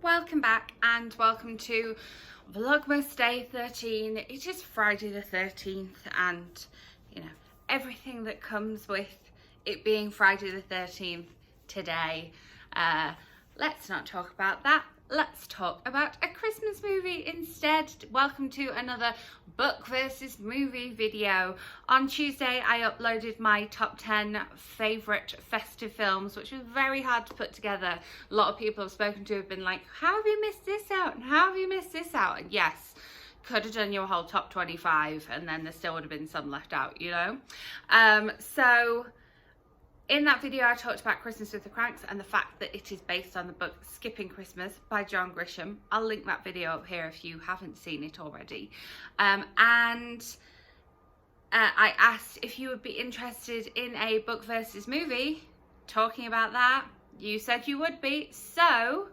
welcome back and welcome to Vlogmas Day 13. It is Friday the 13th and, you know, everything that comes with it being Friday the 13th today. Let's not talk about that. Let's talk about a Christmas movie instead. Welcome to another book versus movie video. On Tuesday, I uploaded my top 10 favourite festive films, which was very hard to put together. A lot of people I've spoken to have been like, how have you missed this out? And how have you missed this out? And yes, could have done your whole top 25 and then there still would have been some left out, you know? So in that video, I talked about Christmas with the Kranks and the fact that it is based on the book Skipping Christmas by John Grisham. I'll link that video up here if you haven't seen it already. I asked if you would be interested in a book versus movie talking about that. You said you would be, so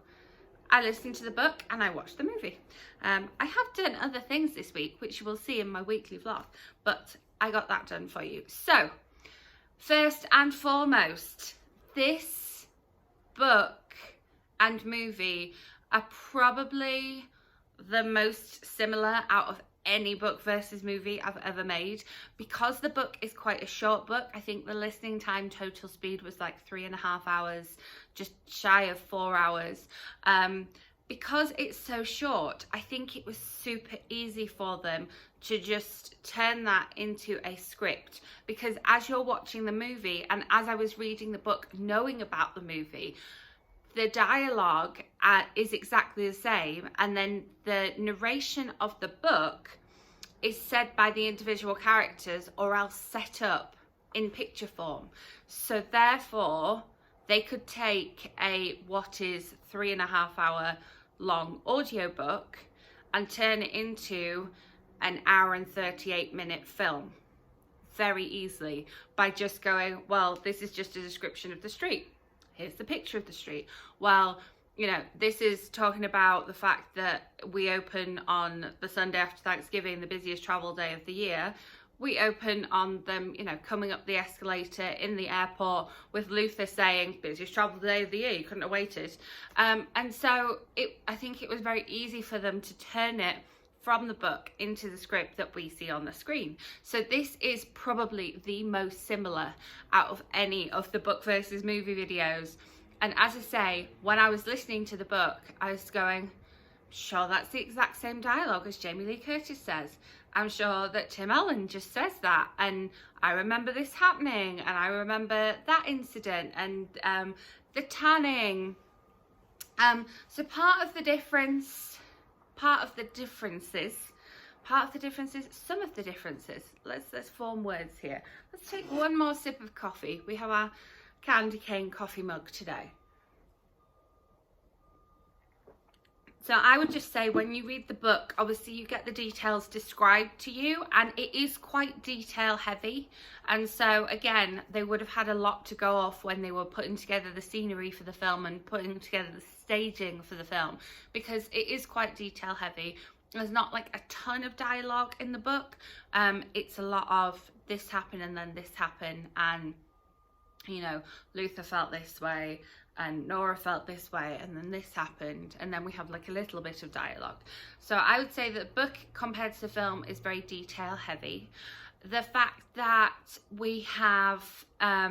I listened to the book and I watched the movie. I have done other things this week, which you will see in my weekly vlog, but I got that done for you. So, first and foremost, this book and movie are probably the most similar out of any book versus movie I've ever made. Because the book is quite a short book, I think the listening time total speed was like 3.5 hours, just shy of 4 hours. Because it's so short, I think it was super easy for them to just turn that into a script, because as you're watching the movie and as I was reading the book knowing about the movie, the dialogue is exactly the same, and then the narration of the book is said by the individual characters or else set up in picture form. So therefore they could take a what is 3.5 hour long audiobook and turn it into an hour and 38-minute film very easily by just going, well, this is just a description of the street, here's the picture of the street. Well, you know, this is talking about the fact that we open on the Sunday after Thanksgiving, the busiest travel day of the year. We open on them, you know, coming up the escalator in the airport with Luther saying, busiest travel day of the year, you couldn't have waited. And so I think it was very easy for them to turn it from the book into the script that we see on the screen. So this is probably the most similar out of any of the book versus movie videos. And as I say, when I was listening to the book, I was going, sure, that's the exact same dialogue as Jamie Lee Curtis says. I'm sure that Tim Allen just says that, and I remember this happening, and I remember that incident, and the tanning. So some of the differences, let's form words here. Let's take one more sip of coffee. We have our candy cane coffee mug today. So I would just say, when you read the book, obviously you get the details described to you, and it is quite detail heavy. And so again, they would have had a lot to go off when they were putting together the scenery for the film and putting together the staging for the film, because it is quite detail heavy. There's not like a ton of dialogue in the book. It's a lot of this happened and then this happened, and you know, Luther felt this way and Nora felt this way, and then this happened, and then we have like a little bit of dialogue. So I would say that the book compared to the film is very detail heavy. The fact that we have a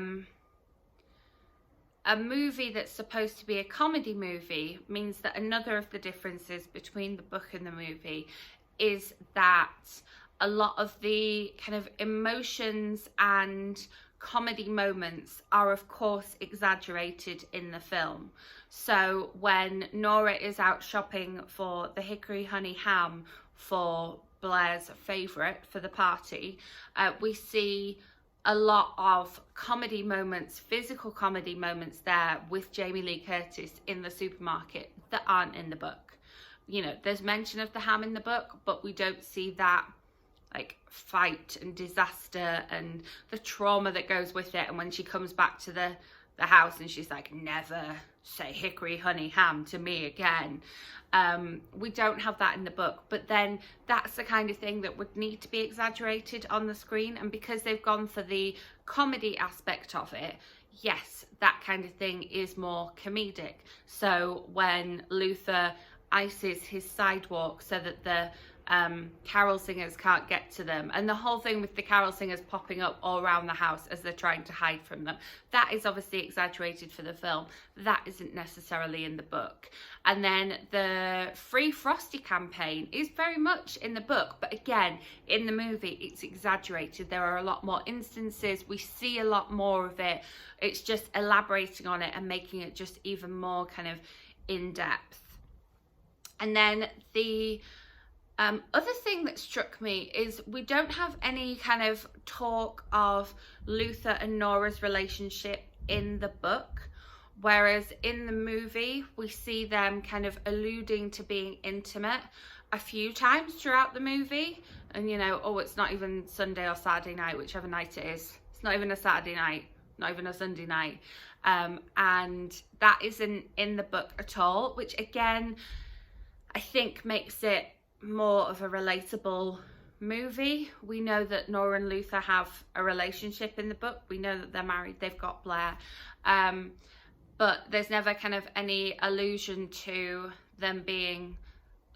movie that's supposed to be a comedy movie means that another of the differences between the book and the movie is that a lot of the kind of emotions and comedy moments are of course exaggerated in the film. So when Nora is out shopping for the hickory honey ham for Blair's favourite for the party, we see a lot of comedy moments, physical comedy moments there with Jamie Lee Curtis in the supermarket that aren't in the book. You know, there's mention of the ham in the book, but we don't see that like fight and disaster and the trauma that goes with it. And when she comes back to the house and she's like, never say hickory honey ham to me again. We don't have that in the book, but then that's the kind of thing that would need to be exaggerated on the screen. And because they've gone for the comedy aspect of it, yes, that kind of thing is more comedic. So when Luther ices his sidewalk so that the carol singers can't get to them, and the whole thing with the carol singers popping up all around the house as they're trying to hide from them, that is obviously exaggerated for the film. That isn't necessarily in the book. And then the Free Frosty campaign is very much in the book, but again, in the movie it's exaggerated. There are a lot more instances, we see a lot more of it. It's just elaborating on it and making it just even more kind of in-depth. And then the other thing that struck me is we don't have any kind of talk of Luther and Nora's relationship in the book, whereas in the movie we see them kind of alluding to being intimate a few times throughout the movie. And you know, oh, it's not even Sunday or Saturday night, whichever night it is. It's not even a Saturday night, not even a Sunday night. And that isn't in the book at all, which again, I think makes it more of a relatable movie. We know that Nora and Luther have a relationship in the book. We know that they're married, they've got Blair. But there's never kind of any allusion to them being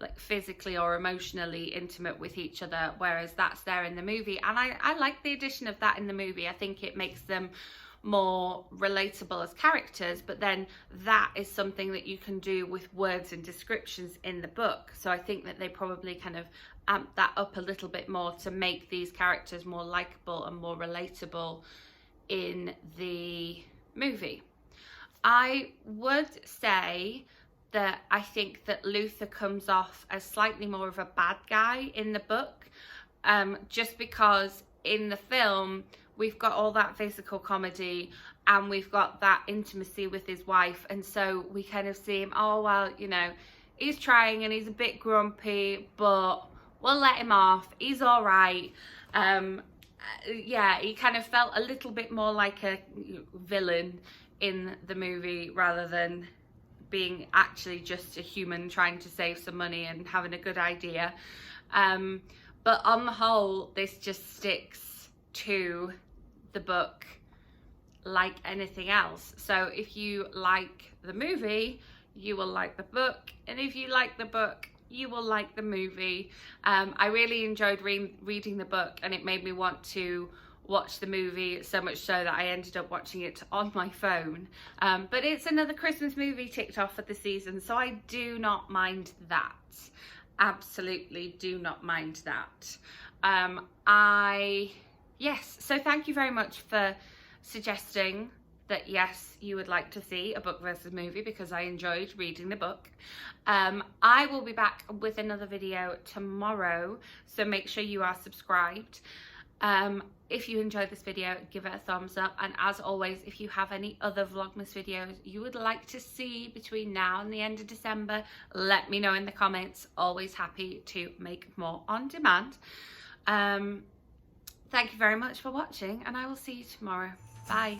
like physically or emotionally intimate with each other, whereas that's there in the movie. And I like the addition of that in the movie. I think it makes them more relatable as characters, but then that is something that you can do with words and descriptions in the book. So I think that they probably kind of amp that up a little bit more to make these characters more likable and more relatable in the movie. I would say that I think that Luther comes off as slightly more of a bad guy in the book, just because in the film we've got all that physical comedy and we've got that intimacy with his wife, and so we kind of see him, oh well, you know, he's trying and he's a bit grumpy, but we'll let him off, he's all right. Yeah, he kind of felt a little bit more like a villain in the movie rather than being actually just a human trying to save some money and having a good idea. But on the whole, this just sticks to the book like anything else. So if you like the movie, you will like the book, and if you like the book, you will like the movie. I really enjoyed reading the book, and it made me want to watch the movie, so much so that I ended up watching it on my phone. But it's another Christmas movie ticked off for the season, so I do not mind that. Absolutely do not mind that. Yes, so thank you very much for suggesting that yes, you would like to see a book versus movie, because I enjoyed reading the book. I will be back with another video tomorrow, so make sure you are subscribed. If you enjoyed this video, give it a thumbs up, and as always, if you have any other Vlogmas videos you would like to see between now and the end of December, let me know in the comments. Always happy to make more on demand. Thank you very much for watching, and I will see you tomorrow. Bye.